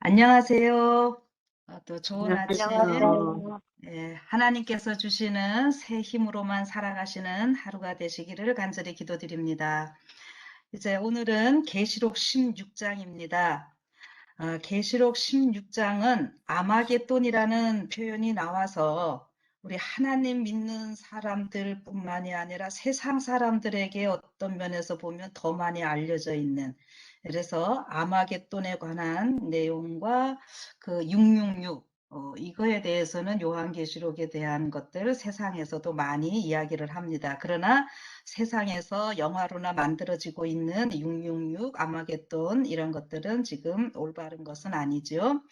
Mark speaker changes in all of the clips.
Speaker 1: 안녕하세요. 또 좋은 아침,
Speaker 2: 안녕하세요.
Speaker 1: 하나님께서 주시는 새 힘으로만 살아가시는 하루가 되시기를 간절히 기도드립니다. 이제 오늘은 계시록 16장입니다. 계시록 16장은 아마겟돈이라는 표현이 나와서 우리 하나님 믿는 사람들뿐만이 아니라 세상 사람들에게 어떤 면에서 보면 더 많이 알려져 있는, 그래서 아마겟돈에 관한 내용과 그 666, 이거에 대해서는 요한계시록에 대한 것들 세상에서도 많이 이야기를 합니다. 그러나 세상에서 영화로나 만들어지고 있는 666, 아마겟돈 이런 것들은 지금 올바른 것은 아니죠.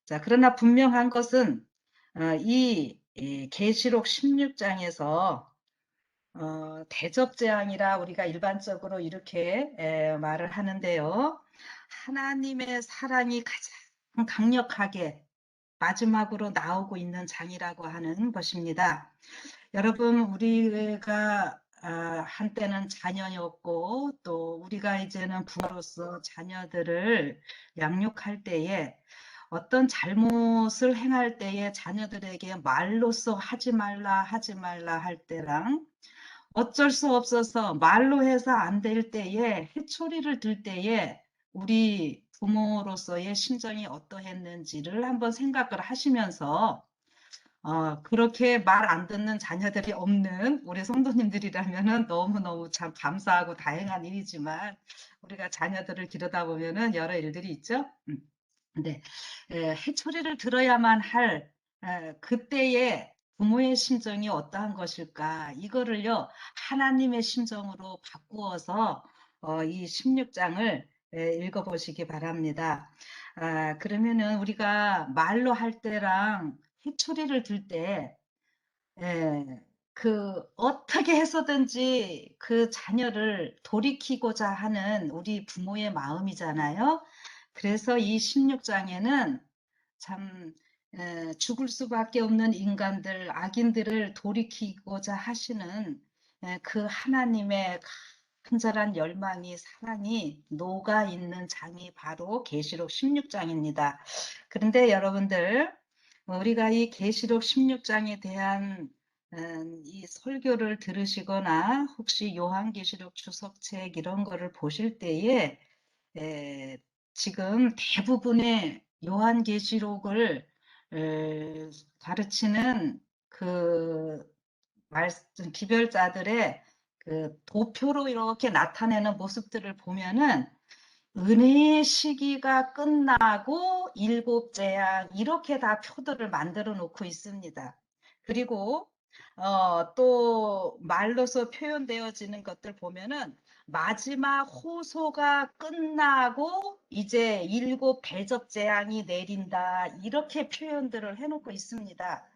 Speaker 1: 자, 그러나 분명한 것은 이 계시록 16장에서 대접재앙이라 우리가 일반적으로 이렇게 말을 하는데요. 하나님의 사랑이 가장 강력하게 마지막으로 나오고 있는 장이라고 하는 것입니다. 여러분, 우리가 한때는 자녀였고 또 우리가 이제는 부모로서 자녀들을 양육할 때에 어떤 잘못을 행할 때에 자녀들에게 말로써 하지 말라 하지 말라 할 때랑 어쩔 수 없어서 말로 해서 안 될 때에 회초리를 들 때에 우리 부모로서의 심정이 어떠했는지를 한번 생각을 하시면서 그렇게 말 안 듣는 자녀들이 없는 우리 성도님들이라면은 너무너무 참 감사하고 다행한 일이지만 우리가 자녀들을 기르다 보면은 여러 일들이 있죠. 근데 해초리를 들어야만 할 그때의 부모의 심정이 어떠한 것일까? 이거를요, 하나님의 심정으로 바꾸어서 이 16장을 읽어보시기 바랍니다. 그러면은 우리가 말로 할 때랑 회초리를 들 때, 그 어떻게 해서든지 그 자녀를 돌이키고자 하는 우리 부모의 마음이잖아요. 그래서 이 16장에는 참 죽을 수밖에 없는 인간들, 악인들을 돌이키고자 하시는 그 하나님의 간절한 열망이, 사랑이 녹아 있는 장이 바로 계시록 16장입니다. 그런데 여러분들, 우리가 이 계시록 16장에 대한 이 설교를 들으시거나 혹시 요한계시록 주석책 이런 거를 보실 때에 에, 지금 대부분의 요한계시록을 가르치는 그 말씀 기별자들의 그 도표로 이렇게 나타내는 모습들을 보면은 은혜의 시기가 끝나고 일곱 재앙 이렇게 다 표들을 만들어 놓고 있습니다. 그리고 또 말로서 표현되어지는 것들 보면은 마지막 호소가 끝나고 이제 일곱 대접 재앙이 내린다 이렇게 표현들을 해놓고 있습니다.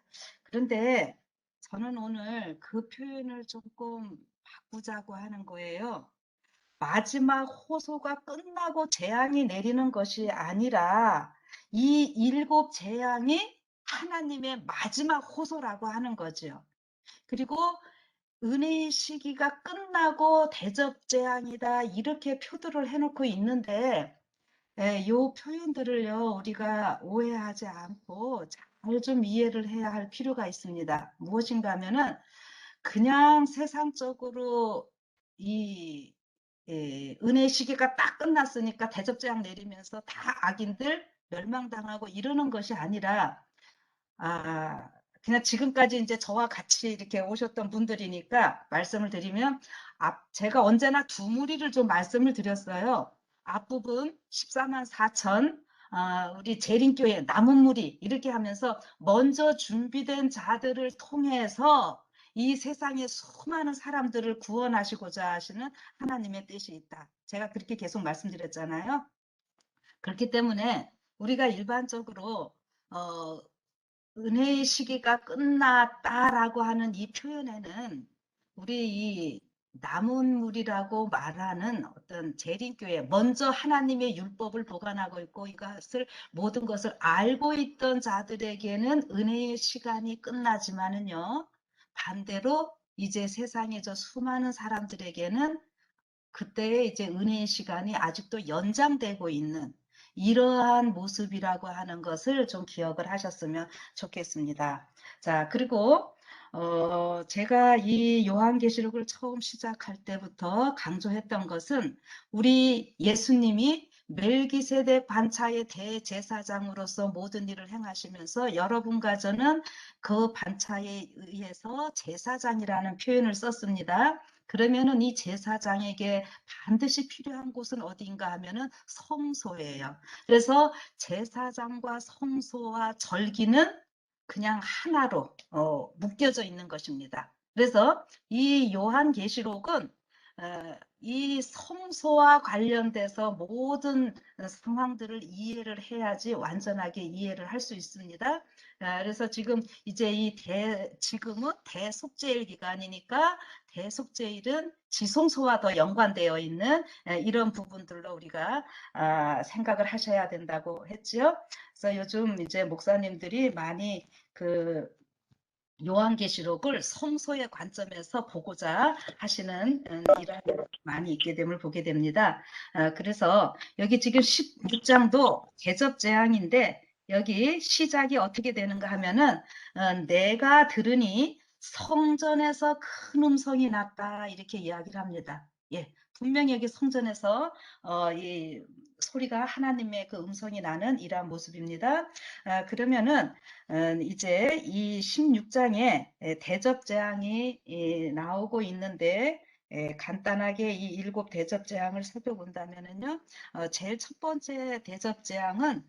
Speaker 1: 그런데 저는 오늘 그 표현을 조금 바꾸자고 하는 거예요. 마지막 호소가 끝나고 재앙이 내리는 것이 아니라 이 일곱 재앙이 하나님의 마지막 호소라고 하는 거죠. 그리고 은혜의 시기가 끝나고 대접 재앙이다 이렇게 표들을 해놓고 있는데 요 표현들을요 우리가 오해하지 않고 잘 좀 이해를 해야 할 필요가 있습니다. 무엇인가 하면은 그냥 세상적으로 이 은혜 시기가 딱 끝났으니까 대접재앙 내리면서 다 악인들 멸망당하고 이러는 것이 아니라 아, 그냥 지금까지 이제 저와 같이 이렇게 오셨던 분들이니까 말씀을 드리면 제가 언제나 두 무리를 좀 말씀을 드렸어요. 앞부분 14만 4천 우리 재림교회 남은 무리 이렇게 하면서 먼저 준비된 자들을 통해서 이 세상의 수많은 사람들을 구원하시고자 하시는 하나님의 뜻이 있다. 제가 그렇게 계속 말씀드렸잖아요. 그렇기 때문에 우리가 일반적으로 어, 은혜의 시기가 끝났다라고 하는 이 표현에는 우리 이 남은 물이라고 말하는 어떤 재림교회 먼저 하나님의 율법을 보관하고 있고 이것을 모든 것을 알고 있던 자들에게는 은혜의 시간이 끝나지만은요 반대로 이제 세상에 저 수많은 사람들에게는 그때의 이제 은혜의 시간이 아직도 연장되고 있는 이러한 모습이라고 하는 것을 좀 기억을 하셨으면 좋겠습니다. 자, 그리고 제가 이 요한계시록을 처음 시작할 때부터 강조했던 것은 우리 예수님이 멜기세덱 반차의 대제사장으로서 모든 일을 행하시면서 여러분과 저는 그 반차에 의해서 제사장이라는 표현을 썼습니다. 그러면은 이 제사장에게 반드시 필요한 곳은 어디인가 하면은 성소예요. 그래서 제사장과 성소와 절기는 그냥 하나로 묶여져 있는 것입니다. 그래서 이 요한계시록은 이 성소와 관련돼서 모든 상황들을 이해를 해야지 완전하게 이해를 할 수 있습니다. 그래서 지금 이제 지금은 대속죄일 기간이니까 대속죄일은 지성소와 더 연관되어 있는 이런 부분들로 우리가 생각을 하셔야 된다고 했지요. 그래서 요즘 이제 목사님들이 많이 그 요한계시록을 성소의 관점에서 보고자 하시는 일을 많이 있게 됨을 보게 됩니다. 그래서 여기 지금 16장도 대접재앙인데 여기 시작이 어떻게 되는가 하면은 내가 들으니 성전에서 큰 음성이 났다 이렇게 이야기를 합니다. 예, 분명히 여기 성전에서 이 소리가 하나님의 그 음성이 나는 이러한 모습입니다. 그러면은 이제 이 16장에 대접재앙이 나오고 있는데 간단하게 이 일곱 대접재앙을 살펴본다면요. 제일 첫 번째 대접재앙은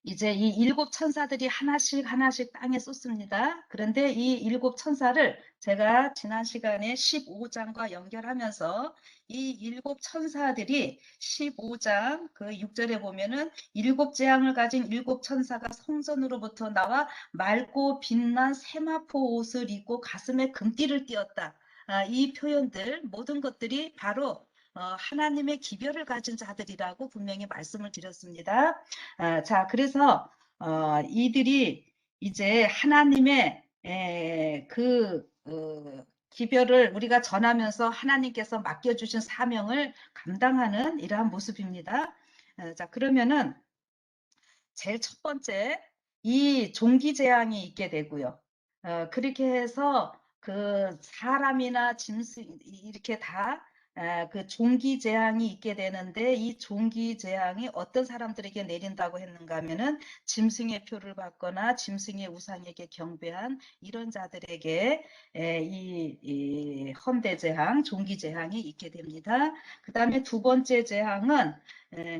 Speaker 1: 이제 이 일곱 천사들이 하나씩 하나씩 땅에 쏟습니다. 그런데 이 일곱 천사를 제가 지난 시간에 15장과 연결하면서 이 일곱 천사들이 15장 그 6절에 보면은 일곱 재앙을 가진 일곱 천사가 성전으로부터 나와 맑고 빛난 세마포 옷을 입고 가슴에 금띠를 띄었다. 이 표현들 모든 것들이 바로 하나님의 기별을 가진 자들이라고 분명히 말씀을 드렸습니다. 자, 그래서 이들이 이제 하나님의 기별을 우리가 전하면서 하나님께서 맡겨주신 사명을 감당하는 이러한 모습입니다. 자, 그러면은 제일 첫 번째 이 종기 재앙이 있게 되고요. 그렇게 해서 그 사람이나 짐승 이렇게 다 그 종기 재앙이 있게 되는데 이 종기 재앙이 어떤 사람들에게 내린다고 했는가 하면은 짐승의 표를 받거나 짐승의 우상에게 경배한 이런 자들에게 이 헌대 재앙, 종기 재앙이 있게 됩니다. 그 다음에 두 번째 재앙은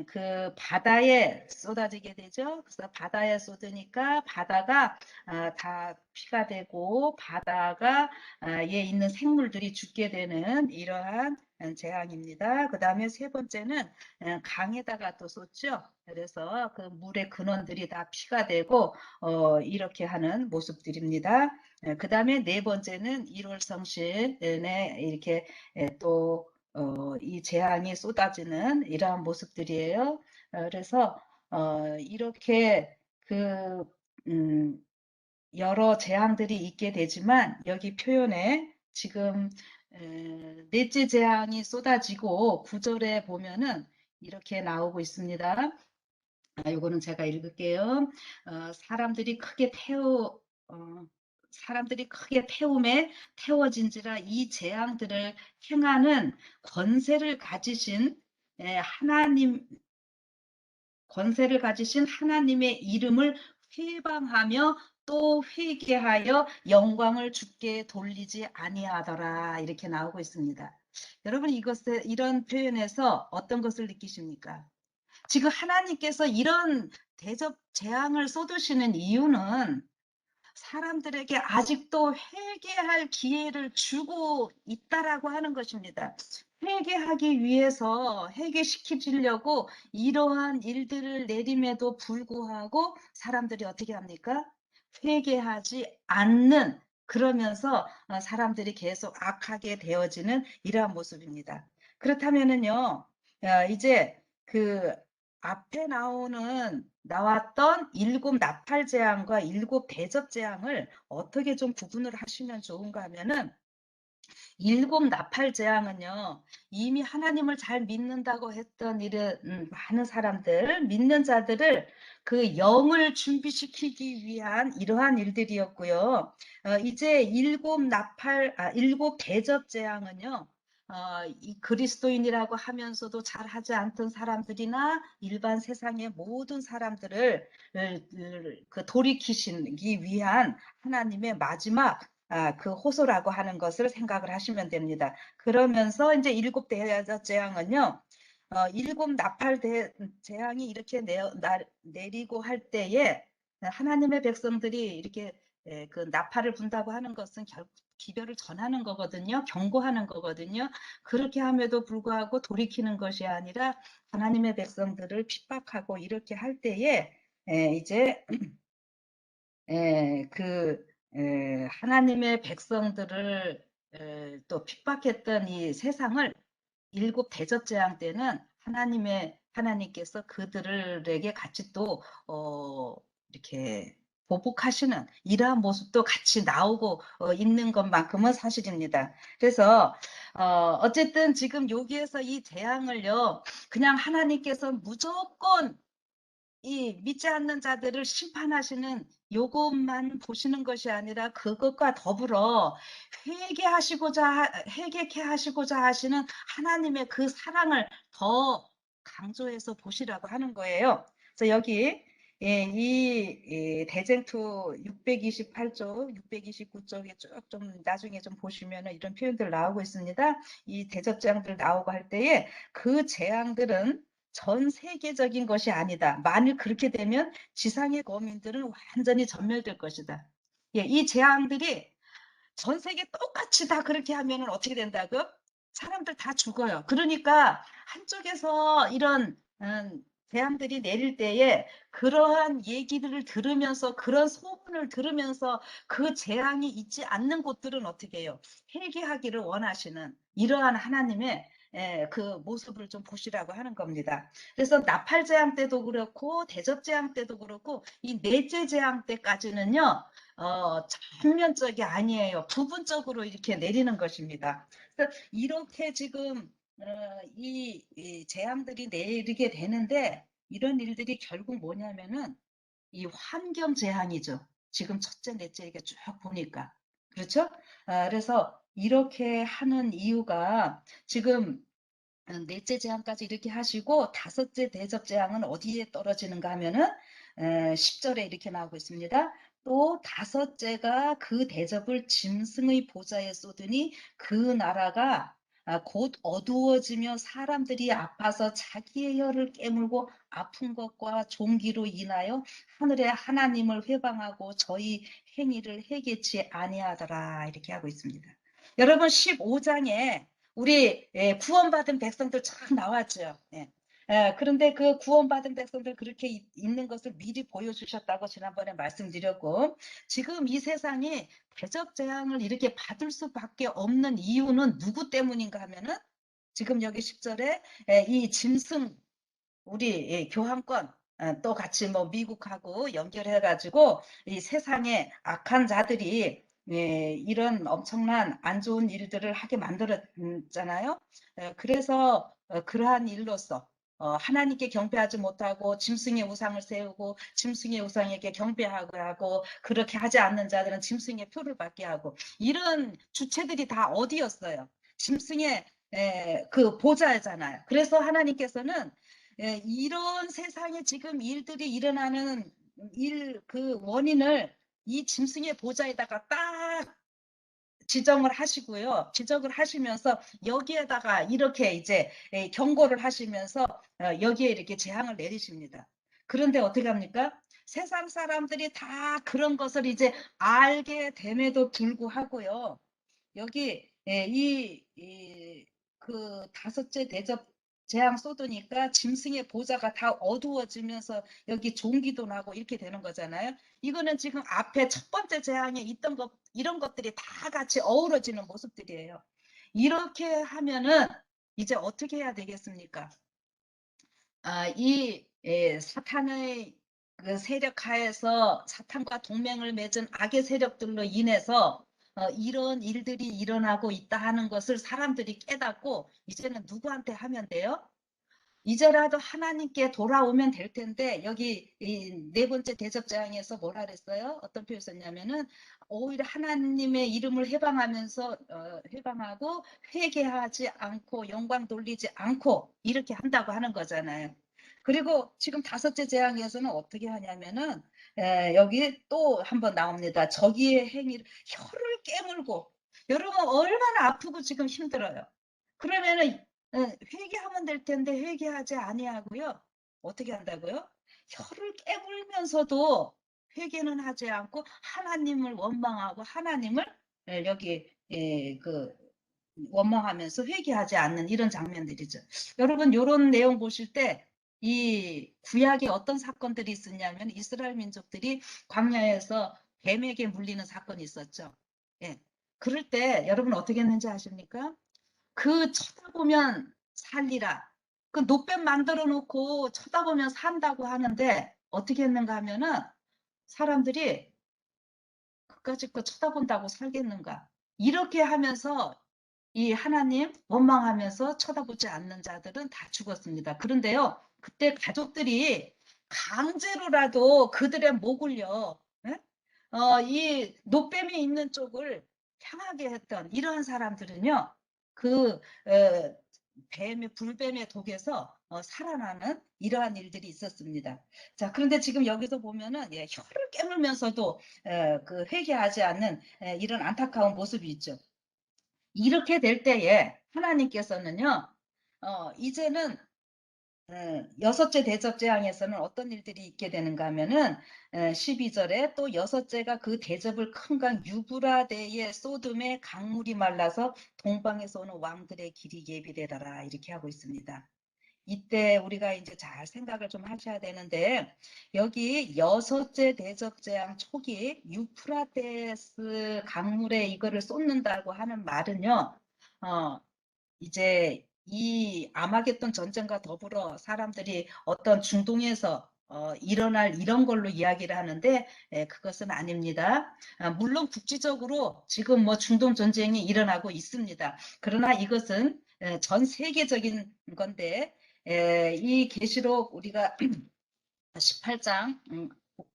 Speaker 1: 그 바다에 쏟아지게 되죠. 그래서 바다에 쏟으니까 바다가 다 피가 되고 바다가 에 있는 생물들이 죽게 되는 이러한 재앙입니다. 그 다음에 세 번째는 강에다가 또 쏟죠. 그래서 그 물의 근원들이 다 피가 되고 이렇게 하는 모습들입니다. 그 다음에 네 번째는 1월 성신에 이렇게 또 이 재앙이 쏟아지는 이러한 모습들이에요. 그래서 이렇게 그 여러 재앙들이 있게 되지만 여기 표현에 지금 넷째 재앙이 쏟아지고 9절에 보면은 이렇게 나오고 있습니다. 이거는 제가 읽을게요. 사람들이 크게 태움에 태워진지라 이 재앙들을 행하는 권세를 가지신 하나님 권세를 가지신 하나님의 이름을 회방하며 또 회개하여 영광을 주께 돌리지 아니하더라 이렇게 나오고 있습니다. 여러분 이런 표현에서 어떤 것을 느끼십니까? 지금 하나님께서 이런 대접 재앙을 쏟으시는 이유는 사람들에게 아직도 회개할 기회를 주고 있다라고 하는 것입니다. 회개하기 위해서 회개시키려고 이러한 일들을 내림에도 불구하고 사람들이 어떻게 합니까? 회개하지 않는 그러면서 사람들이 계속 악하게 되어지는 이러한 모습입니다. 그렇다면은요, 이제 그 앞에 나왔던 일곱 나팔 재앙과 일곱 대접 재앙을 어떻게 좀 구분을 하시면 좋은가 하면은 일곱 나팔 재앙은요, 이미 하나님을 잘 믿는다고 했던 이런 많은 사람들, 믿는 자들을 그 영을 준비시키기 위한 이러한 일들이었고요. 이제 일곱 대접 재앙은요, 이 그리스도인이라고 하면서도 잘 하지 않던 사람들이나 일반 세상의 모든 사람들을 그 돌이키시기 위한 하나님의 마지막 그 호소라고 하는 것을 생각을 하시면 됩니다. 그러면서 이제 일곱 대접 재앙은요, 일곱 나팔 재앙이 이렇게 내리고 할 때에 하나님의 백성들이 이렇게 그 나팔을 분다고 하는 것은 결국 기별을 전하는 거거든요. 경고하는 거거든요. 그렇게 함에도 불구하고 돌이키는 것이 아니라 하나님의 백성들을 핍박하고 이렇게 할 때에 이제 그 하나님의 백성들을 또 핍박했던 이 세상을 일곱 대접 재앙 때는 하나님께서 그들에게 같이 또 이렇게 보복하시는 이러한 모습도 같이 나오고 있는 것만큼은 사실입니다. 그래서 어쨌든 지금 여기에서 이 재앙을요, 그냥 하나님께서 무조건 이 믿지 않는 자들을 심판하시는 요것만 보시는 것이 아니라 그것과 더불어 회개케 하시고자 하시는 하나님의 그 사랑을 더 강조해서 보시라고 하는 거예요. 그래서 여기 이 대쟁투 628쪽, 629쪽에 쭉 좀 나중에 좀 보시면 이런 표현들 나오고 있습니다. 이 대접재앙들 나오고 할 때에 그 재앙들은 전 세계적인 것이 아니다. 만일 그렇게 되면 지상의 거민들은 완전히 전멸될 것이다. 예, 이 재앙들이 전 세계 똑같이 다 그렇게 하면 어떻게 된다고? 사람들 다 죽어요. 그러니까 한쪽에서 이런 재앙들이 내릴 때에 그러한 얘기들을 들으면서 그런 소문을 들으면서 그 재앙이 있지 않는 곳들은 어떻게 해요? 회개하기를 원하시는 이러한 하나님의 그 모습을 좀 보시라고 하는 겁니다. 그래서 나팔 재앙 때도 그렇고 대접 재앙 때도 그렇고 이 넷째 재앙 때까지는요. 전면적이 아니에요. 부분적으로 이렇게 내리는 것입니다. 그래서 이렇게 지금 이 재앙들이 내리게 되는데 이런 일들이 결국 뭐냐면은 이 환경 재앙이죠. 지금 첫째, 넷째 이렇게 쭉 보니까. 그렇죠? 그래서 이렇게 하는 이유가 지금 넷째 재앙까지 이렇게 하시고 다섯째 대접 재앙은 어디에 떨어지는가 하면은 10절에 이렇게 나오고 있습니다. 또 다섯째가 그 대접을 짐승의 보좌에 쏟으니 그 나라가 곧 어두워지며 사람들이 아파서 자기의 혀를 깨물고 아픈 것과 종기로 인하여 하늘의 하나님을 회방하고 저희 행위를 해결치 아니하더라 이렇게 하고 있습니다. 여러분 15장에 우리 구원받은 백성들 참 나왔죠. 그런데 그 구원받은 백성들 그렇게 있는 것을 미리 보여주셨다고 지난번에 말씀드렸고 지금 이 세상이 대접 재앙을 이렇게 받을 수밖에 없는 이유는 누구 때문인가 하면은 지금 여기 10절에 이 짐승 우리 교환권 또 같이 뭐 미국하고 연결해가지고 이 세상에 악한 자들이 이런 엄청난 안 좋은 일들을 하게 만들었잖아요. 그래서 그러한 일로서 하나님께 경배하지 못하고 짐승의 우상을 세우고 짐승의 우상에게 경배하고 하고 그렇게 하지 않는 자들은 짐승의 표를 받게 하고 이런 주체들이 다 어디였어요? 짐승의 그 보좌잖아요. 그래서 하나님께서는 이런 세상에 지금 일들이 일어나는 그 원인을 이 짐승의 보좌에다가 딱 지정을 하시고요. 지적을 하시면서 여기에다가 이렇게 이제 경고를 하시면서 여기에 이렇게 재앙을 내리십니다. 그런데 어떻게 합니까? 세상 사람들이 다 그런 것을 이제 알게 됨에도 불구하고요. 여기 그 다섯째 대접 재앙 쏟으니까 짐승의 보좌가 다 어두워지면서 여기 종기도 나고 이렇게 되는 거잖아요. 이거는 지금 앞에 첫 번째 재앙에 있던 것 이런 것들이 다 같이 어우러지는 모습들이에요. 이렇게 하면은 이제 어떻게 해야 되겠습니까? 이 사탄의 그 세력 하에서 사탄과 동맹을 맺은 악의 세력들로 인해서 이런 일들이 일어나고 있다 하는 것을 사람들이 깨닫고 이제는 누구한테 하면 돼요? 이제라도 하나님께 돌아오면 될 텐데 여기 이 네 번째 대접재앙에서 뭐라 그랬어요? 어떤 표현 썼냐면은 오히려 하나님의 이름을 해방하면서 해방하고 회개하지 않고 영광 돌리지 않고 이렇게 한다고 하는 거잖아요. 그리고 지금 다섯째 재앙에서는 어떻게 하냐면은 여기 또 한번 나옵니다. 저기의 행위를 혀를 깨물고 여러분 얼마나 아프고 지금 힘들어요. 그러면은 회개하면 될 텐데 회개하지 아니하고요. 어떻게 한다고요? 혀를 깨물면서도 회개는 하지 않고 하나님을 원망하고 하나님을 여기 그 원망하면서 회개하지 않는 이런 장면들이죠. 여러분 이런 내용 보실 때 이 구약에 어떤 사건들이 있었냐면 이스라엘 민족들이 광야에서 뱀에게 물리는 사건이 있었죠. 예. 그럴 때 여러분 어떻게 했는지 아십니까? 그 쳐다보면 살리라. 그 노뱀 만들어 놓고 쳐다보면 산다고 하는데 어떻게 했는가 하면은 사람들이 그까짓 거 쳐다본다고 살겠는가. 이렇게 하면서 이 하나님 원망하면서 쳐다보지 않는 자들은 다 죽었습니다. 그런데요, 그때 가족들이 강제로라도 그들의 목을요, 예? 이 노뱀이 있는 쪽을 향하게 했던 이러한 사람들은요, 그 뱀의 불뱀의 독에서 살아나는 이러한 일들이 있었습니다. 자, 그런데 지금 여기서 보면은 예, 혀를 깨물면서도 그 회개하지 않는 이런 안타까운 모습이 있죠. 이렇게 될 때에 하나님께서는요, 이제는 여섯째 대접 재앙에서는 어떤 일들이 있게 되는가 하면은 12절에 또 여섯째가 그 대접을 큰 강 유브라데의 소돔의 강물이 말라서 동방에서 오는 왕들의 길이 예비되더라 이렇게 하고 있습니다. 이때 우리가 이제 잘 생각을 좀 하셔야 되는데 여기 여섯째 대접재앙 초기 유프라테스 강물에 이거를 쏟는다고 하는 말은요. 이제 이 아마겟돈 전쟁과 더불어 사람들이 어떤 중동에서 일어날 이런 걸로 이야기를 하는데 그것은 아닙니다. 물론 국지적으로 지금 뭐 중동 전쟁이 일어나고 있습니다. 그러나 이것은 전 세계적인 건데 이 계시록 우리가 18장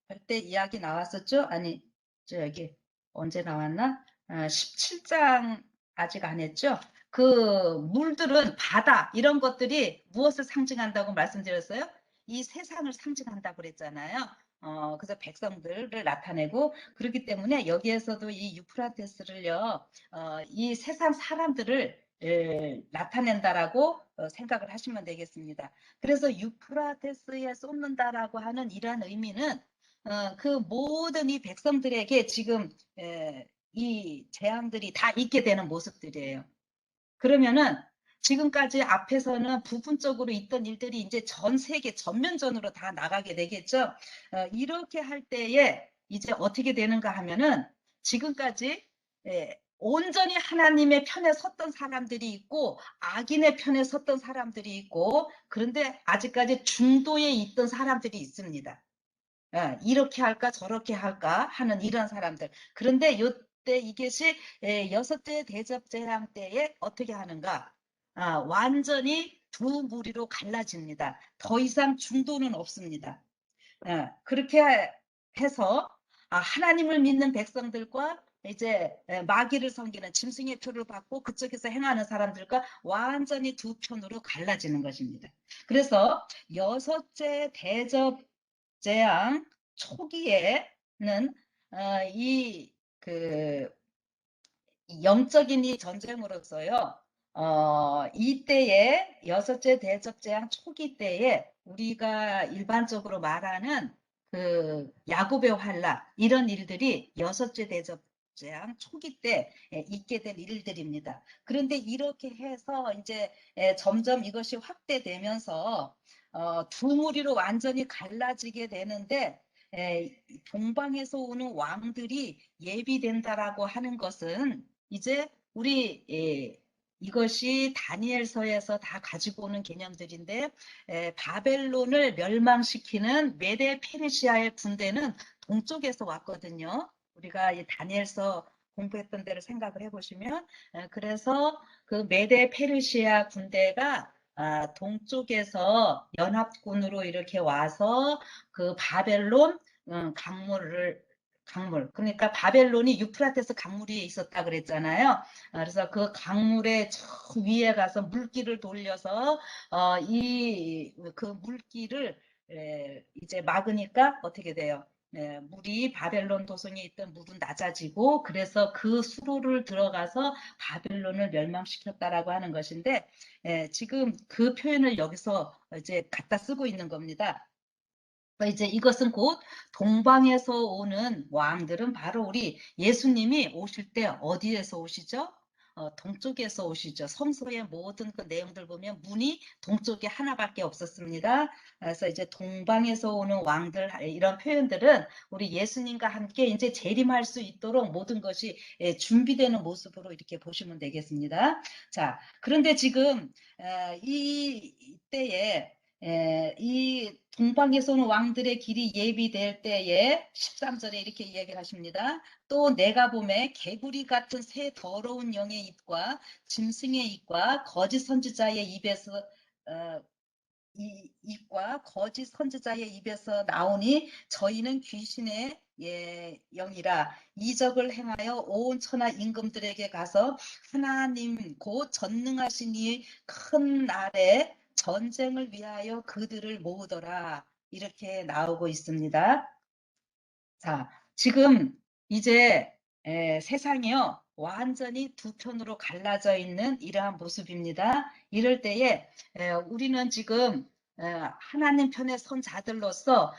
Speaker 1: 할 때 이야기 나왔었죠? 아니 저 여기 언제 나왔나? 17장 아직 안 했죠? 그 물들은 바다 이런 것들이 무엇을 상징한다고 말씀드렸어요? 이 세상을 상징한다고 그랬잖아요. 그래서 백성들을 나타내고 그렇기 때문에 여기에서도 이 유프라테스를요, 이 세상 사람들을 나타낸다라고 생각을 하시면 되겠습니다. 그래서 유프라테스에 쏟는다라고 하는 이러한 의미는 그 모든 이 백성들에게 지금 이 재앙들이 다 있게 되는 모습들이에요. 그러면은 지금까지 앞에서는 부분적으로 있던 일들이 이제 전 세계 전면전으로 다 나가게 되겠죠. 이렇게 할 때에 이제 어떻게 되는가 하면은 지금까지 온전히 하나님의 편에 섰던 사람들이 있고 악인의 편에 섰던 사람들이 있고 그런데 아직까지 중도에 있던 사람들이 있습니다. 이렇게 할까 저렇게 할까 하는 이런 사람들. 그런데 요때 이것이 여섯째 대접재앙 때에 어떻게 하는가? 완전히 두 무리로 갈라집니다. 더 이상 중도는 없습니다. 그렇게 해서 하나님을 믿는 백성들과 이제 마귀를 섬기는 짐승의 표를 받고 그쪽에서 행하는 사람들과 완전히 두 편으로 갈라지는 것입니다. 그래서 여섯째 대접 재앙 초기에는 이그 영적인 이 전쟁으로서요. 이때에 여섯째 대접재앙 초기 때에 우리가 일반적으로 말하는 그 야곱의 환란 이런 일들이 여섯째 대접재앙 초기 때 있게 될 일들입니다. 그런데 이렇게 해서 이제 점점 이것이 확대되면서 두 무리로 완전히 갈라지게 되는데 동방에서 오는 왕들이 예비된다라고 하는 것은 이제 우리 이것이 다니엘서에서 다 가지고 오는 개념들인데 바벨론을 멸망시키는 메데 페르시아의 군대는 동쪽에서 왔거든요. 우리가 이 다니엘서 공부했던 데를 생각을 해보시면, 그래서 그 메데 페르시아 군대가 동쪽에서 연합군으로 이렇게 와서 그 바벨론 그러니까 바벨론이 유프라테스 강물 위에 있었다 그랬잖아요. 그래서 그 강물의 저 위에 가서 물길을 돌려서 이 그 물길을 이제 막으니까 어떻게 돼요? 물이 바벨론 도성에 있던 물은 낮아지고 그래서 그 수로를 들어가서 바벨론을 멸망시켰다라고 하는 것인데 지금 그 표현을 여기서 이제 갖다 쓰고 있는 겁니다. 이제 이것은 곧 동방에서 오는 왕들은 바로 우리 예수님이 오실 때 어디에서 오시죠? 동쪽에서 오시죠. 성서의 모든 그 내용들 보면 문이 동쪽에 하나밖에 없었습니다. 그래서 이제 동방에서 오는 왕들 이런 표현들은 우리 예수님과 함께 이제 재림할 수 있도록 모든 것이 준비되는 모습으로 이렇게 보시면 되겠습니다. 자, 그런데 지금 이때에 이 동방에서 오는 왕들의 길이 예비될 때에 13절에 이렇게 이야기를 하십니다. 또 내가 보매 개구리 같은 새 더러운 영의 입과 짐승의 입과 거짓 선지자의 입에서 이 입과 거짓 선지자의 입에서 나오니 저희는 귀신의 영이라 이적을 행하여 온 천하 임금들에게 가서 하나님 곧 전능하신 이 큰 날에 전쟁을 위하여 그들을 모으더라. 이렇게 나오고 있습니다. 자, 지금 이제 세상이요 완전히 두 편으로 갈라져 있는 이러한 모습입니다. 이럴 때에 우리는 지금 하나님 편에 선 자들로서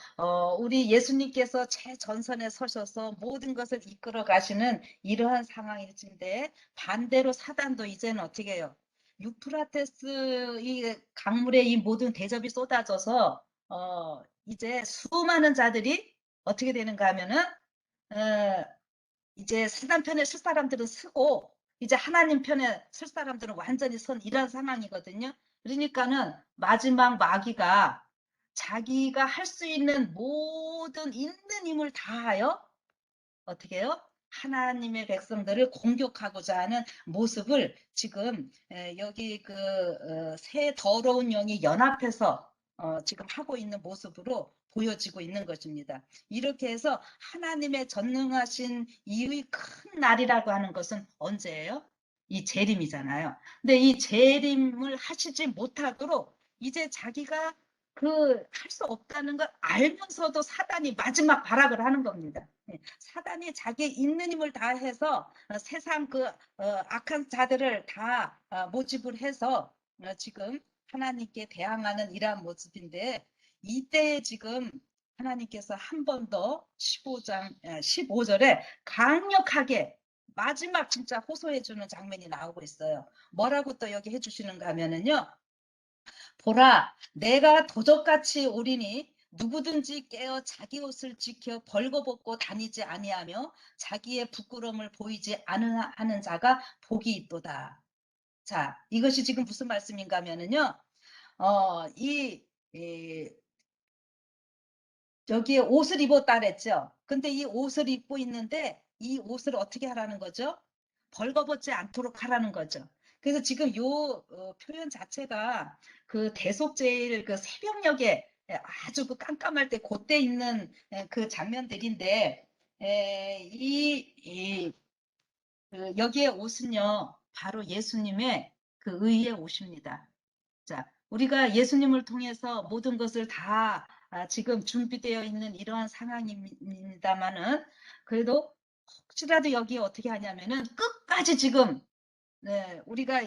Speaker 1: 우리 예수님께서 최전선에 서셔서 모든 것을 이끌어 가시는 이러한 상황일진데 반대로 사단도 이제는 어떻게 해요? 유프라테스 이 강물에 이 모든 대접이 쏟아져서 이제 수많은 자들이 어떻게 되는가 하면은 어, 이제 사단 편에 설 사람들은 쓰고 이제 하나님 편에 설 사람들은 완전히 선 이런 상황이거든요. 그러니까는 마지막 마귀가 자기가 할 수 있는 모든 있는 힘을 다하여 어떻게 해요? 하나님의 백성들을 공격하고자 하는 모습을 지금 여기 새 더러운 영이 연합해서 지금 하고 있는 모습으로 보여지고 있는 것입니다. 이렇게 해서 하나님의 전능하신 이의 큰 날이라고 하는 것은 언제예요? 이 재림이잖아요. 근데 이 재림을 하시지 못하도록 이제 자기가 할 수 없다는 걸 알면서도 사단이 마지막 발악을 하는 겁니다. 사단이 자기 있는 힘을 다해서 세상 악한 자들을 다 모집을 해서 지금 하나님께 대항하는 이러한 모습인데 이때에 지금 하나님께서 한 번 더 15장 15절에 강력하게 마지막 진짜 호소해 주는 장면이 나오고 있어요. 뭐라고 또 여기 해주시는가 하면은요. 보라, 내가 도적같이 오리니 누구든지 깨어 자기 옷을 지켜 벌거벗고 다니지 아니하며 자기의 부끄러움을 보이지 않는 자가 복이 있도다. 자, 이것이 지금 무슨 말씀인가 하면은요. 이 여기에 옷을 입었다 그랬죠. 근데 이 옷을 입고 있는데 이 옷을 어떻게 하라는 거죠? 벌거벗지 않도록 하라는 거죠. 그래서 지금 요 표현 자체가 그 대속제일 그 새벽녘에 아주 그 깜깜할 때 그때 있는 그 장면들인데 여기에 옷은요 바로 예수님의 그 의의 옷입니다. 자, 우리가 예수님을 통해서 모든 것을 다 지금 준비되어 있는 이러한 상황입니다만은 그래도 혹시라도 여기에 어떻게 하냐면은 끝까지 지금 우리가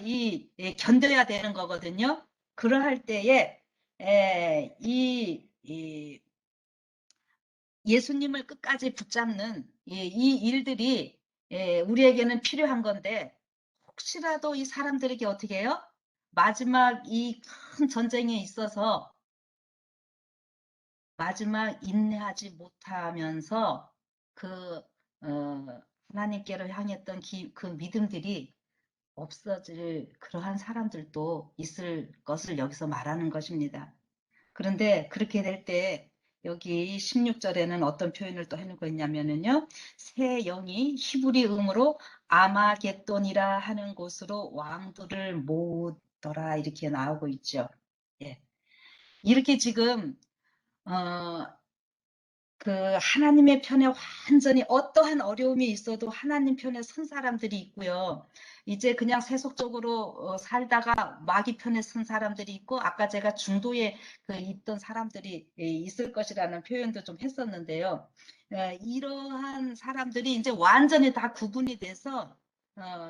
Speaker 1: 견뎌야 되는 거거든요. 그러할 때에 이 예수님을 끝까지 붙잡는 이 일들이 우리에게는 필요한 건데 혹시라도 이 사람들에게 어떻게 해요? 마지막 이 큰 전쟁에 있어서 마지막 인내하지 못하면서 그 하나님께로 향했던 그 믿음들이 없어질 그러한 사람들도 있을 것을 여기서 말하는 것입니다. 그런데 그렇게 될 때 여기 16절에는 어떤 표현을 또 해놓고 있냐면은요. 새 영이 히브리 음으로 아마겟돈이라 하는 곳으로 왕들을 모으더라 이렇게 나오고 있죠. 예. 이렇게 지금 그 하나님의 편에 완전히 어떠한 어려움이 있어도 하나님 편에 선 사람들이 있고요. 이제 그냥 세속적으로 살다가 마귀 편에 선 사람들이 있고 아까 제가 중도에 있던 사람들이 있을 것이라는 표현도 좀 했었는데요. 이러한 사람들이 이제 완전히 다 구분이 돼서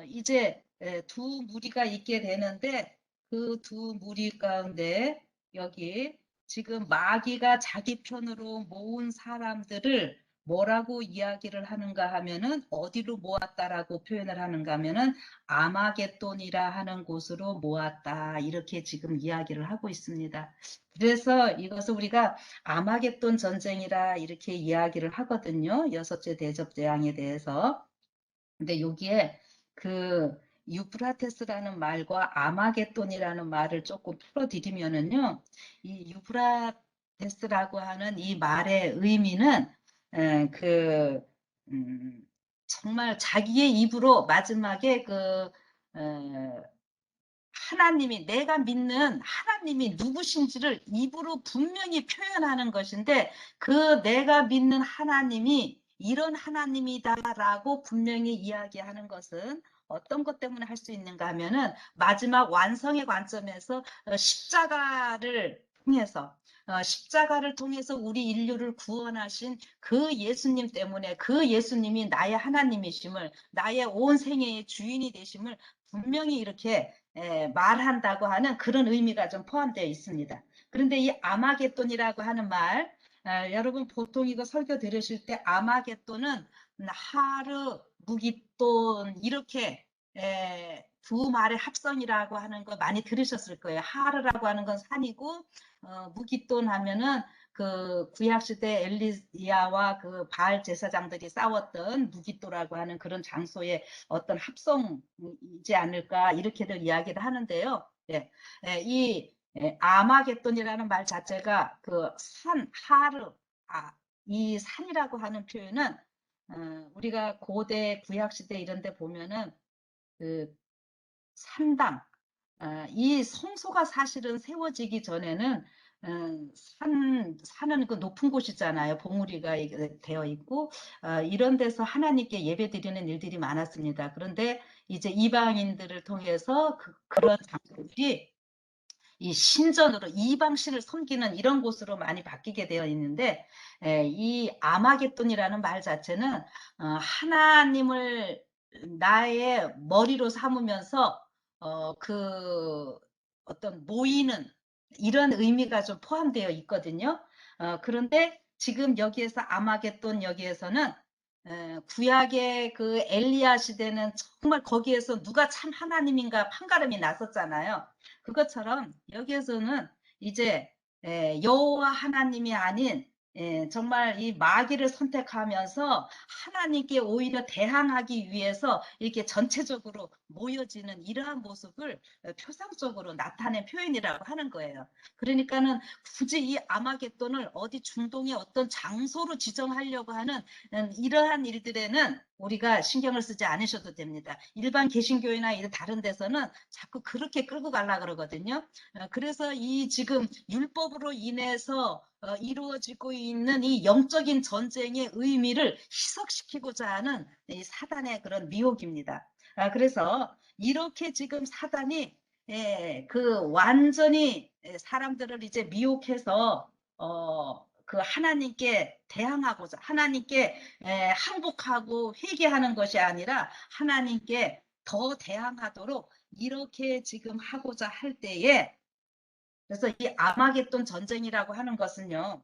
Speaker 1: 이제 두 무리가 있게 되는데 그 두 무리 가운데 여기 지금 마귀가 자기 편으로 모은 사람들을 뭐라고 이야기를 하는가 하면은 어디로 모았다라고 표현을 하는가 하면은 아마겟돈이라 하는 곳으로 모았다 이렇게 지금 이야기를 하고 있습니다. 그래서 이것을 우리가 아마겟돈 전쟁이라 이렇게 이야기를 하거든요. 여섯째 대접재앙에 대해서. 근데 여기에 그 유브라테스라는 말과 아마겟돈이라는 말을 조금 풀어드리면은요, 이 유브라테스라고 하는 이 말의 의미는 그 정말 자기의 입으로 마지막에 하나님이 내가 믿는 하나님이 누구신지를 입으로 분명히 표현하는 것인데 그 내가 믿는 하나님이 이런 하나님이다라고 분명히 이야기하는 것은 어떤 것 때문에 할 수 있는가 하면은 마지막 완성의 관점에서 십자가를 통해서 우리 인류를 구원하신 그 예수님 때문에 그 예수님이 나의 하나님이심을 나의 온 생애의 주인이 되심을 분명히 이렇게 말한다고 하는 그런 의미가 좀 포함되어 있습니다. 그런데 이 아마겟돈이라고 하는 말, 여러분 보통 이거 설교 들으실 때 아마겟돈은 하르, 무깃돈 이렇게 두 말의 합성이라고 하는 거 많이 들으셨을 거예요. 하르라고 하는 건 산이고 무깃돈 하면은 그 구약시대 엘리야와 그 바알 제사장들이 싸웠던 무깃도라고 하는 그런 장소의 어떤 합성이지 않을까 이렇게들 이야기를 하는데요. 예, 이 아마겟돈이라는 말 자체가 그 산, 하르, 이 산이라고 하는 표현은 우리가 고대 구약시대 이런 데 보면은 그 산당, 이 성소가 사실은 세워지기 전에는 산은 그 높은 곳이잖아요. 봉우리가 되어 있고 이런 데서 하나님께 예배 드리는 일들이 많았습니다. 그런데 이제 이방인들을 통해서 그런 장소들이 이 신전으로 이방신을 섬기는 이런 곳으로 많이 바뀌게 되어 있는데 이 아마겟돈이라는 말 자체는 하나님을 나의 머리로 삼으면서 그 어떤 모이는 이런 의미가 좀 포함되어 있거든요. 그런데 지금 여기에서 아마겟돈 여기에서는 구약의 그 엘리야 시대는 정말 거기에서 누가 참 하나님인가 판가름이 났었잖아요. 그것처럼 여기에서는 이제 여호와 하나님이 아닌 정말 이 마귀를 선택하면서 하나님께 오히려 대항하기 위해서 이렇게 전체적으로 모여지는 이러한 모습을 표상적으로 나타낸 표현이라고 하는 거예요. 그러니까는 굳이 이 아마겟돈을 어디 중동의 어떤 장소로 지정하려고 하는 이러한 일들에는 우리가 신경을 쓰지 않으셔도 됩니다. 일반 개신교회나 다른 데서는 자꾸 그렇게 끌고 가려고 그러거든요. 그래서 이 지금 율법으로 인해서 이루어지고 있는 이 영적인 전쟁의 의미를 희석시키고자 하는 이 사단의 그런 미혹입니다. 그래서 이렇게 지금 사단이 그 완전히 사람들을 이제 미혹해서 그 하나님께 대항하고자 하나님께 항복하고 회개하는 것이 아니라 하나님께 더 대항하도록 이렇게 지금 하고자 할 때에 그래서 이 아마겟돈 전쟁이라고 하는 것은요.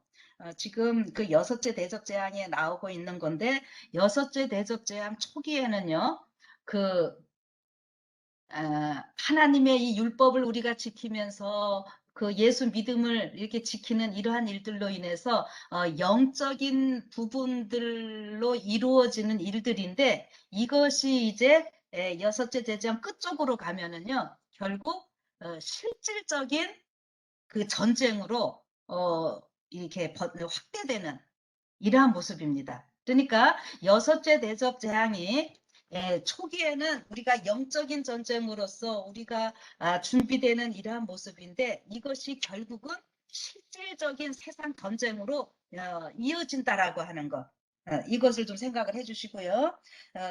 Speaker 1: 지금 그 여섯째 대접재앙에 나오고 있는 건데 여섯째 대접재앙 초기에는요. 그 하나님의 이 율법을 우리가 지키면서 그 예수 믿음을 이렇게 지키는 이러한 일들로 인해서 영적인 부분들로 이루어지는 일들인데 이것이 이제 여섯째 대전 끝쪽으로 가면은요 결국 실질적인 그 전쟁으로 이렇게 확대되는 이러한 모습입니다. 그러니까 여섯째 대접 재앙이 초기에는 우리가 영적인 전쟁으로서 우리가 준비되는 이러한 모습인데 이것이 결국은 실질적인 세상 전쟁으로 이어진다라고 하는 것. 이것을 좀 생각을 해주시고요.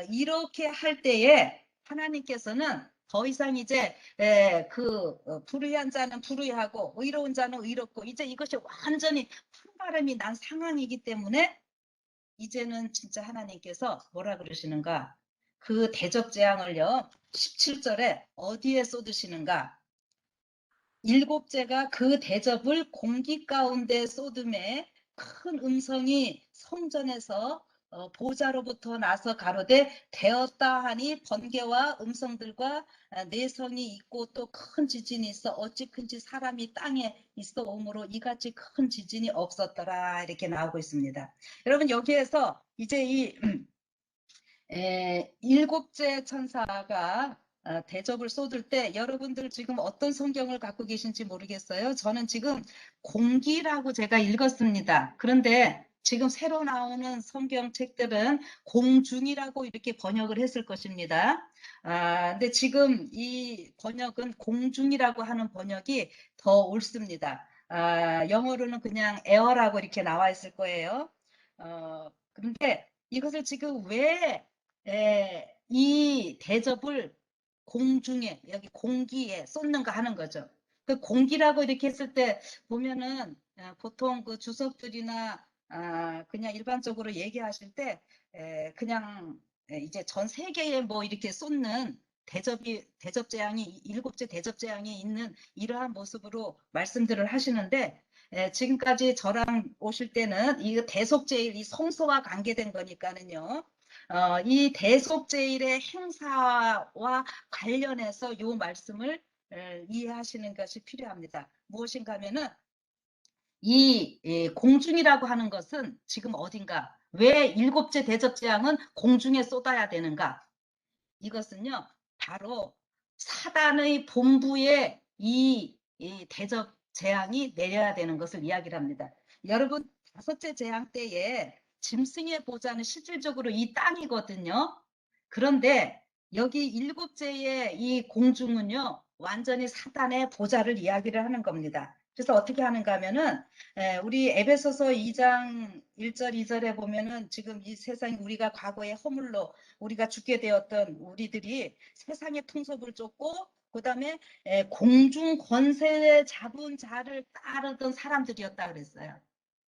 Speaker 1: 이렇게 할 때에 하나님께서는 더 이상 이제 불의한 자는 불의하고 의로운 자는 의롭고 이제 이것이 완전히 판가름이 난 상황이기 때문에 이제는 진짜 하나님께서 뭐라 그러시는가? 그 대접 재앙을요. 17절에 어디에 쏟으시는가? 일곱째가 그 대접을 공기 가운데 쏟음에 큰 음성이 성전에서 보좌로부터 나서 가로되 되었다 하니 번개와 음성들과 내성이 있고 또 큰 지진이 있어 어찌 큰지 사람이 땅에 있어 오므로 이같이 큰 지진이 없었더라 이렇게 나오고 있습니다. 여러분 여기에서 이제 이 일곱째 천사가 대접을 쏟을 때 여러분들 지금 어떤 성경을 갖고 계신지 모르겠어요. 저는 지금 공기라고 제가 읽었습니다. 그런데 지금 새로 나오는 성경책들은 공중이라고 이렇게 번역을 했을 것입니다. 근데 지금 이 번역은 공중이라고 하는 번역이 더 옳습니다. 영어로는 그냥 에어라고 이렇게 나와 있을 거예요. 그런데 이것을 지금 왜 이 대접을 공중에 여기 공기에 쏟는가 하는 거죠. 그 공기라고 이렇게 했을 때 보면은 보통 그 주석들이나 그냥 일반적으로 얘기하실 때 그냥 이제 전 세계에 뭐 이렇게 쏟는 대접 재앙이 일곱째 대접 재앙이 있는 이러한 모습으로 말씀들을 하시는데 지금까지 저랑 오실 때는 이 대속제일 이 성소와 관계된 거니까는요. 이 대속제일의 행사와 관련해서 이 말씀을 이해하시는 것이 필요합니다. 무엇인가 하면은 이 공중이라고 하는 것은 지금 어딘가 왜 일곱째 대접재앙은 공중에 쏟아야 되는가 이것은요 바로 사단의 본부에 이 대접 재앙이 내려야 되는 것을 이야기를 합니다. 여러분 다섯째 재앙 때에 짐승의 보좌는 실질적으로 이 땅이거든요. 그런데 여기 일곱째의 이 공중은요 완전히 사단의 보좌를 이야기를 하는 겁니다. 그래서 어떻게 하는가 하면은 우리 에베소서 2장 1절 2절에 보면은 지금 이 세상 우리가 과거에 허물로 우리가 죽게 되었던 우리들이 세상의 통속을 쫓고 그 다음에 공중 권세에 잡은 자를 따르던 사람들이었다 그랬어요.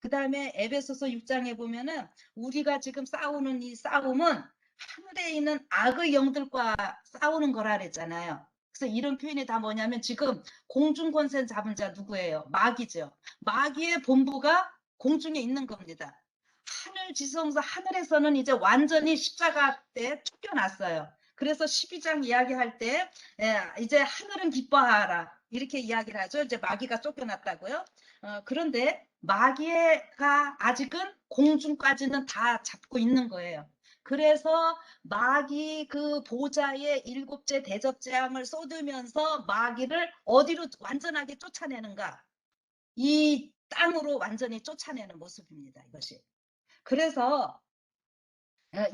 Speaker 1: 그 다음에 에베소서 6장에 보면은 우리가 지금 싸우는 이 싸움은 하늘에 있는 악의 영들과 싸우는 거라 그랬잖아요. 그래서 이런 표현이 다 뭐냐면 지금 공중 권세 잡은 자 누구예요? 마귀죠. 마귀의 본부가 공중에 있는 겁니다. 하늘 지성소 하늘에서는 이제 완전히 십자가 때 쫓겨났어요. 그래서 12장 이야기할 때 이제 하늘은 기뻐하라 이렇게 이야기를 하죠. 이제 마귀가 쫓겨났다고요. 그런데 마귀가 아직은 공중까지는 다 잡고 있는 거예요. 그래서 마귀 그 보좌에 일곱째 대접재앙을 쏟으면서 마귀를 어디로 완전하게 쫓아내는가? 이 땅으로 완전히 쫓아내는 모습입니다. 이것이. 그래서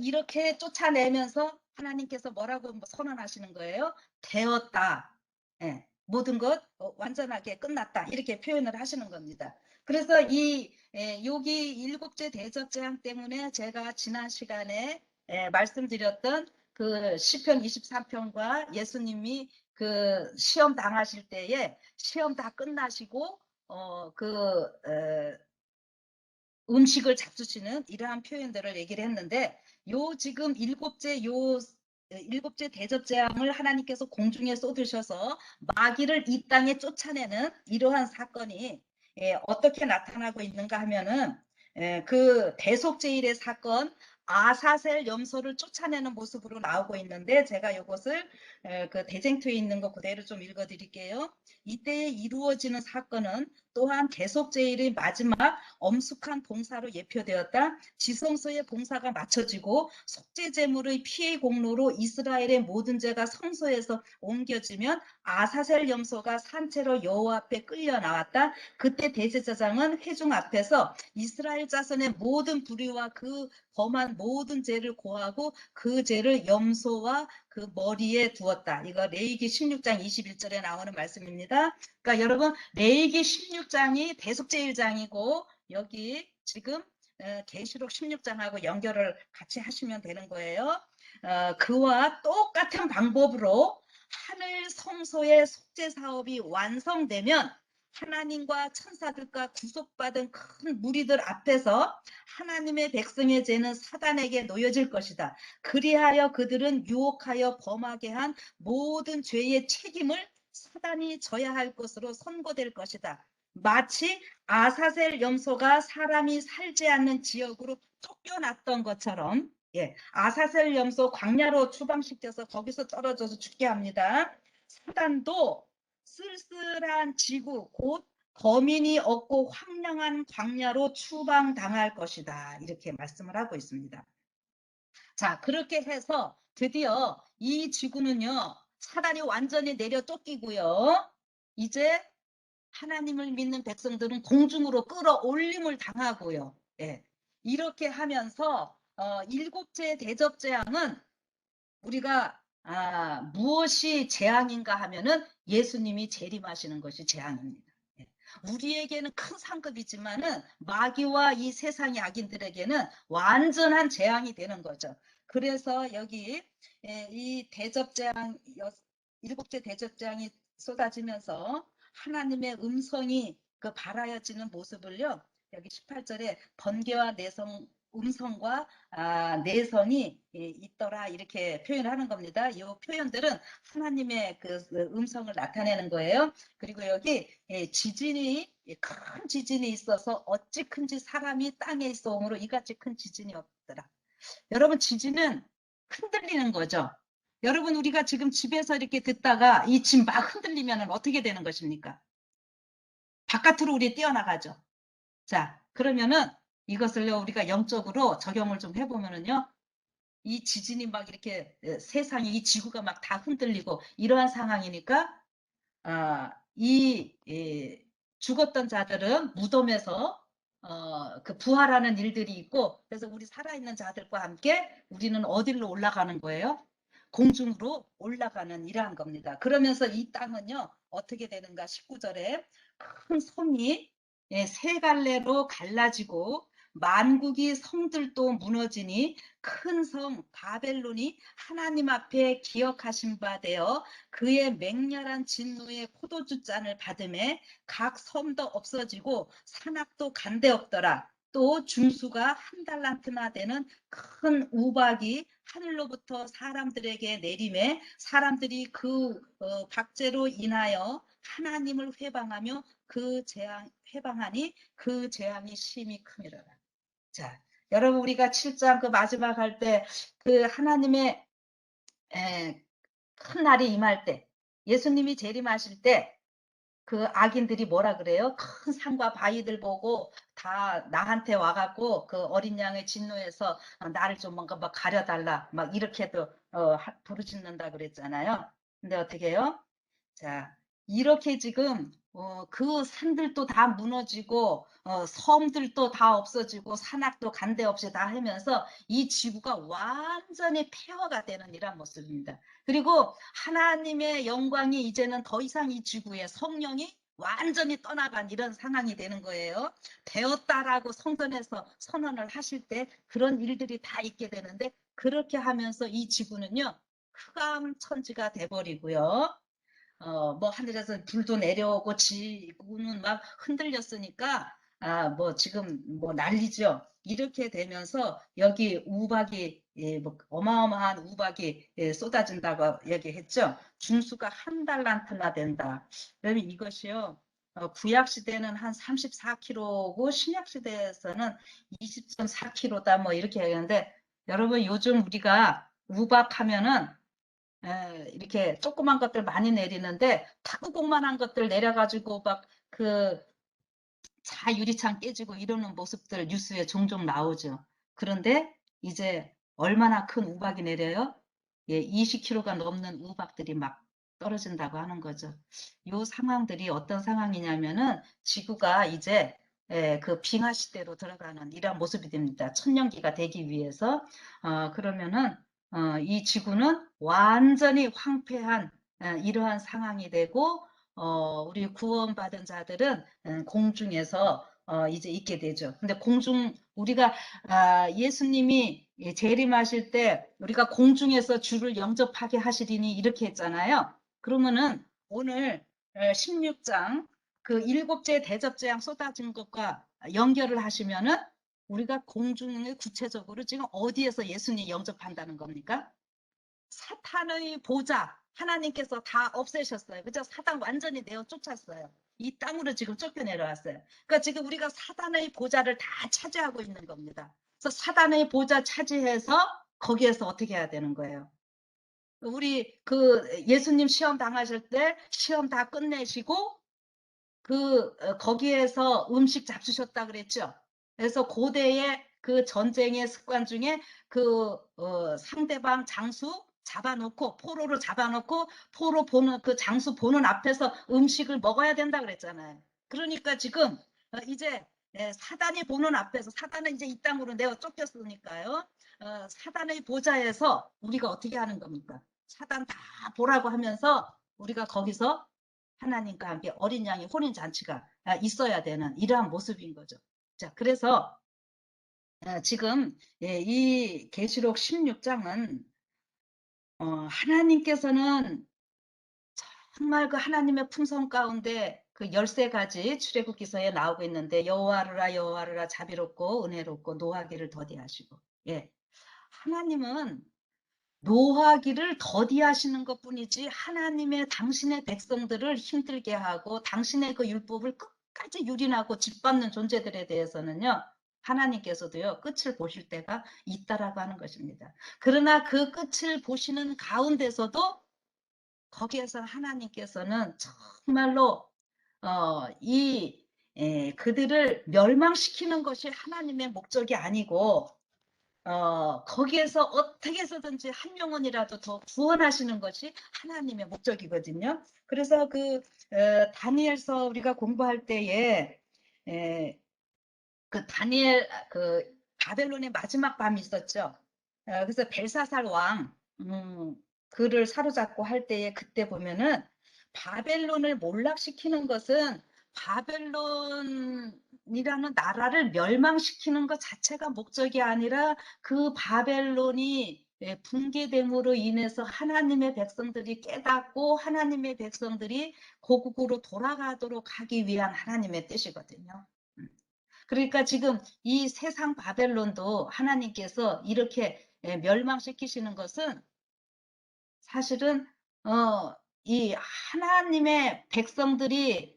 Speaker 1: 이렇게 쫓아내면서 하나님께서 뭐라고 선언하시는 거예요? 되었다. 모든 것 완전하게 끝났다. 이렇게 표현을 하시는 겁니다. 그래서 여기 일곱째 대접 재앙 때문에 제가 지난 시간에 말씀드렸던 그 시편 23편과 예수님이 그 시험 당하실 때에 시험 다 끝나시고 음식을 잡수시는 이러한 표현들을 얘기를 했는데 지금 일곱째 대접 재앙을 하나님께서 공중에 쏟으셔서 마귀를 이 땅에 쫓아내는 이러한 사건이 어떻게 나타나고 있는가 하면은 그 대속제일의 사건 아사셀 염소를 쫓아내는 모습으로 나오고 있는데 제가 이것을 그 대쟁투에 있는 거 그대로 좀 읽어 드릴게요. 이때에 이루어지는 사건은 또한 대속제일의 마지막 엄숙한 봉사로 예표되었다. 지성소의 봉사가 마쳐지고 속죄제물의 피해 공로로 이스라엘의 모든 죄가 성소에서 옮겨지면 아사셀 염소가 산채로 여호와 앞에 끌려 나왔다. 그때 대제사장은 회중 앞에서 이스라엘 자손의 모든 불의와 그 범한 모든 죄를 고하고 그 죄를 염소와 그 머리에 두었다. 이거 레위기 16장 21절에 나오는 말씀입니다. 그러니까 여러분 레위기 16장이 대속죄일장이고 여기 지금 계시록 16장하고 연결을 같이 하시면 되는 거예요. 그와 똑같은 방법으로 하늘 성소의 속죄 사업이 완성되면 하나님과 천사들과 구속받은 큰 무리들 앞에서 하나님의 백성의 죄는 사단에게 놓여질 것이다. 그리하여 그들은 유혹하여 범하게 한 모든 죄의 책임을 사단이 져야 할 것으로 선고될 것이다. 마치 아사셀 염소가 사람이 살지 않는 지역으로 쫓겨났던 것처럼 아사셀 염소 광야로 추방시켜서 거기서 떨어져서 죽게 합니다. 사단도 쓸쓸한 지구 곧 거민이 없고 황량한 광야로 추방당할 것이다. 이렇게 말씀을 하고 있습니다. 자, 그렇게 해서 드디어 이 지구는요. 사단이 완전히 내려 쫓기고요. 이제 하나님을 믿는 백성들은 공중으로 끌어올림을 당하고요. 이렇게 하면서 일곱째 대접 재앙은 우리가 무엇이 재앙인가 하면은 예수님이 재림하시는 것이 재앙입니다. 우리에게는 큰 상급이지만은 마귀와 이 세상의 악인들에게는 완전한 재앙이 되는 거죠. 그래서 여기 이 대접재앙 일곱째 대접재앙이 쏟아지면서 하나님의 음성이 그 발하여지는 모습을요. 여기 18절에 번개와 내성 음성과 내성이 있더라 이렇게 표현하는 겁니다. 이 표현들은 하나님의 그 음성을 나타내는 거예요. 그리고 여기 지진이 큰 지진이 있어서 어찌 큰지 사람이 땅에 있어오므로 이같이 큰 지진이 없더라. 여러분 지진은 흔들리는 거죠. 여러분 우리가 지금 집에서 이렇게 듣다가 이 집 막 흔들리면 어떻게 되는 것입니까? 바깥으로 우리 뛰어나가죠. 자, 그러면은 이것을요 우리가 영적으로 적용을 좀 해보면은요 이 지진이 막 이렇게 세상이 이 지구가 막 다 흔들리고 이러한 상황이니까 죽었던 자들은 무덤에서 그 부활하는 일들이 있고 그래서 우리 살아있는 자들과 함께 우리는 어디로 올라가는 거예요? 공중으로 올라가는 이러한 겁니다. 그러면서 이 땅은요 어떻게 되는가 19절에 큰 섬이 세 갈래로 갈라지고 만국이 성들도 무너지니 큰 성 바벨론이 하나님 앞에 기억하신 바 되어 그의 맹렬한 진노의 포도주 잔을 받음에 각 섬도 없어지고 산악도 간데 없더라. 또 중수가 한 달란트나 되는 큰 우박이 하늘로부터 사람들에게 내림에 사람들이 그 박제로 인하여 하나님을 회방하며 그 재앙 회방하니 그 재앙이 심히 크니라. 자, 여러분 우리가 7장 그 마지막 할 때 그 하나님의 큰 날이 임할 때 예수님이 재림하실 때 그 악인들이 뭐라 그래요? 큰 산과 바위들 보고 다 나한테 와갖고 그 어린 양의 진노에서 나를 좀 뭔가 막 가려달라 막 이렇게도 부르짖는다 그랬잖아요. 근데 어떻게 해요? 자, 이렇게 지금 그 산들도 다 무너지고 섬들도 다 없어지고 산악도 간데 없이 다 하면서 이 지구가 완전히 폐허가 되는 이런 모습입니다. 그리고 하나님의 영광이 이제는 더 이상 이 지구에 성령이 완전히 떠나간 이런 상황이 되는 거예요. 되었다라고 성전에서 선언을 하실 때 그런 일들이 다 있게 되는데 그렇게 하면서 이 지구는요. 흑암 천지가 돼버리고요. 뭐 하늘에서 불도 내려오고 지구는 막 흔들렸으니까 뭐 지금 뭐 난리죠. 이렇게 되면서 여기 우박이 뭐 어마어마한 우박이 쏟아진다고 얘기했죠. 중수가 한 달란트나 된다. 그러면 이것이요. 구약 시대는 한 34kg고 신약 시대에서는 20.4kg다 뭐 이렇게 얘기하는데 여러분 요즘 우리가 우박하면은 이렇게 조그만 것들 많이 내리는데 탁구공만한 것들 내려가지고 막 그 차 유리창 깨지고 이러는 모습들 뉴스에 종종 나오죠. 그런데 이제 얼마나 큰 우박이 내려요? 20kg가 넘는 우박들이 막 떨어진다고 하는 거죠. 이 상황들이 어떤 상황이냐면은 지구가 이제 그 빙하 시대로 들어가는 이러한 모습이 됩니다. 천년기가 되기 위해서 그러면은 이 지구는 완전히 황폐한 이러한 상황이 되고 우리 구원받은 자들은 공중에서 이제 있게 되죠. 근데 공중 우리가 예수님이 재림하실 때 우리가 공중에서 주를 영접하게 하시리니 이렇게 했잖아요. 그러면은 오늘 16장 그 일곱째 대접재앙 쏟아진 것과 연결을 하시면은 우리가 공중에 구체적으로 지금 어디에서 예수님 영접한다는 겁니까? 사탄의 보좌 하나님께서 다 없애셨어요. 그죠? 사탄 완전히 내어 쫓았어요. 이 땅으로 지금 쫓겨내려왔어요. 그러니까 지금 우리가 사단의 보좌를 다 차지하고 있는 겁니다. 그래서 사단의 보좌 차지해서 거기에서 어떻게 해야 되는 거예요? 우리 그 예수님 시험 당하실 때 시험 다 끝내시고 거기에서 음식 잡수셨다 그랬죠. 그래서 고대의 그 전쟁의 습관 중에 상대방 장수 잡아놓고 포로로 잡아놓고 포로 보는 그 장수 보는 앞에서 음식을 먹어야 된다 그랬잖아요. 그러니까 지금 이제 사단이 보는 앞에서 사단은 이제 이 땅으로 내어 쫓겼으니까요. 사단의 보좌에서 우리가 어떻게 하는 겁니까? 사단 다 보라고 하면서 우리가 거기서 하나님과 함께 어린 양의 혼인 잔치가 있어야 되는 이러한 모습인 거죠. 자, 그래서 지금 이 계시록 16장은 하나님께서는 정말 그 하나님의 품성 가운데 그 13가지 출애굽기서에 나오고 있는데 여호와르라 자비롭고 은혜롭고 노하기를 더디하시고 예. 하나님은 노하기를 더디하시는 것뿐이지 하나님의 당신의 백성들을 힘들게 하고 당신의 그 율법을 끝까지 유린하고 짓밟는 존재들에 대해서는요. 하나님께서도요. 끝을 보실 때가 있다라고 하는 것입니다. 그러나 그 끝을 보시는 가운데서도 거기에서 하나님께서는 정말로 그들을 멸망시키는 것이 하나님의 목적이 아니고 거기에서 어떻게 해서든지 한 영혼이라도 더 구원하시는 것이 하나님의 목적이거든요. 그래서 다니엘서 우리가 공부할 때에 그 다니엘 바벨론의 마지막 밤이 있었죠. 그래서 벨사살 왕 그를 사로잡고 할 때에 그때 보면은 바벨론을 몰락시키는 것은 바벨론이라는 나라를 멸망시키는 것 자체가 목적이 아니라 그 바벨론이 붕괴됨으로 인해서 하나님의 백성들이 깨닫고 하나님의 백성들이 고국으로 돌아가도록 하기 위한 하나님의 뜻이거든요. 그러니까 지금 이 세상 바벨론도 하나님께서 이렇게 멸망시키시는 것은 사실은 이 하나님의 백성들이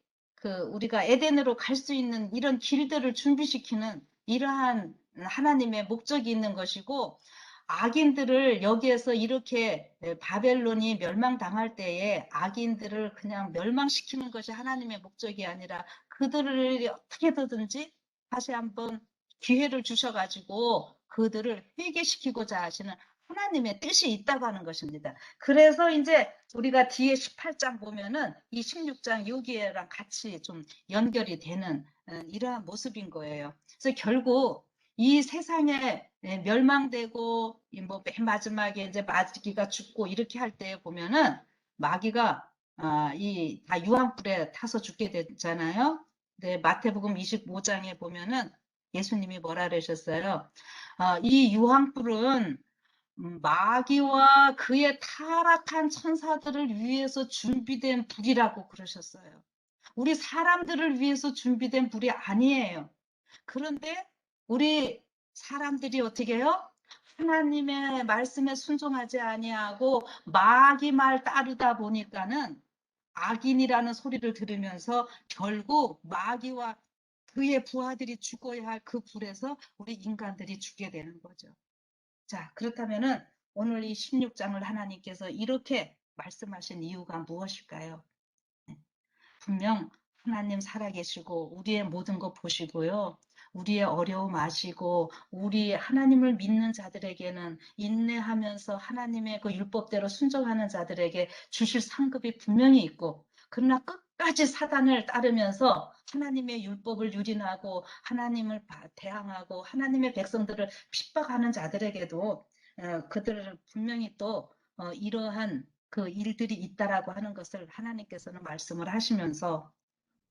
Speaker 1: 우리가 에덴으로 갈 수 있는 이런 길들을 준비시키는 이러한 하나님의 목적이 있는 것이고 악인들을 여기에서 이렇게 바벨론이 멸망당할 때에 악인들을 그냥 멸망시키는 것이 하나님의 목적이 아니라 그들을 어떻게든지 다시 한번 기회를 주셔가지고 그들을 회개시키고자 하시는 하나님의 뜻이 있다고 하는 것입니다. 그래서 이제 우리가 뒤에 18장 보면은 이 16장 여기에랑 같이 좀 연결이 되는 이러한 모습인 거예요. 그래서 결국 이 세상에 멸망되고 뭐 맨 마지막에 이제 마귀가 죽고 이렇게 할 때 보면은 마귀가 다 유황불에 타서 죽게 되잖아요. 네, 마태복음 25장에 보면은 예수님이 뭐라 그러셨어요? 이 유황불은 마귀와 그의 타락한 천사들을 위해서 준비된 불이라고 그러셨어요. 우리 사람들을 위해서 준비된 불이 아니에요. 그런데 우리 사람들이 어떻게 해요? 하나님의 말씀에 순종하지 아니하고 마귀 말 따르다 보니까는 악인이라는 소리를 들으면서 결국 마귀와 그의 부하들이 죽어야 할 그 불에서 우리 인간들이 죽게 되는 거죠. 자, 그렇다면은 오늘 이 16장을 하나님께서 이렇게 말씀하신 이유가 무엇일까요? 분명 하나님 살아계시고 우리의 모든 것 보시고요. 우리의 어려움 아시고 우리 하나님을 믿는 자들에게는 인내하면서 하나님의 그 율법대로 순종하는 자들에게 주실 상급이 분명히 있고 그러나 끝까지 사단을 따르면서 하나님의 율법을 유린하고 하나님을 대항하고 하나님의 백성들을 핍박하는 자들에게도 그들은 분명히 또 이러한 그 일들이 있다라고 하는 것을 하나님께서는 말씀을 하시면서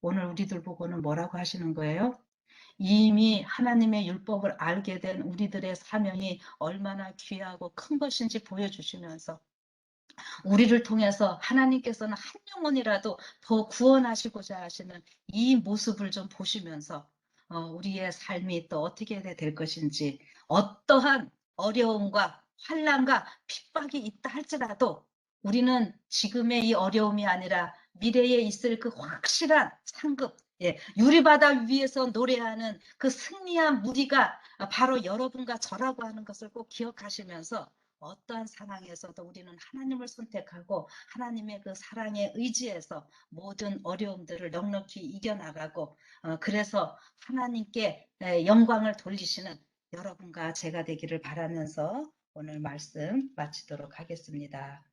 Speaker 1: 오늘 우리들 보고는 뭐라고 하시는 거예요? 이미 하나님의 율법을 알게 된 우리들의 사명이 얼마나 귀하고 큰 것인지 보여주시면서 우리를 통해서 하나님께서는 한 영혼이라도 더 구원하시고자 하시는 이 모습을 좀 보시면서 우리의 삶이 또 어떻게 될 것인지 어떠한 어려움과 환난과 핍박이 있다 할지라도 우리는 지금의 이 어려움이 아니라 미래에 있을 그 확실한 상급, 유리바다 위에서 노래하는 그 승리한 무리가 바로 여러분과 저라고 하는 것을 꼭 기억하시면서 어떠한 상황에서도 우리는 하나님을 선택하고 하나님의 그 사랑에 의지해서 모든 어려움들을 넉넉히 이겨나가고 그래서 하나님께 영광을 돌리시는 여러분과 제가 되기를 바라면서 오늘 말씀 마치도록 하겠습니다.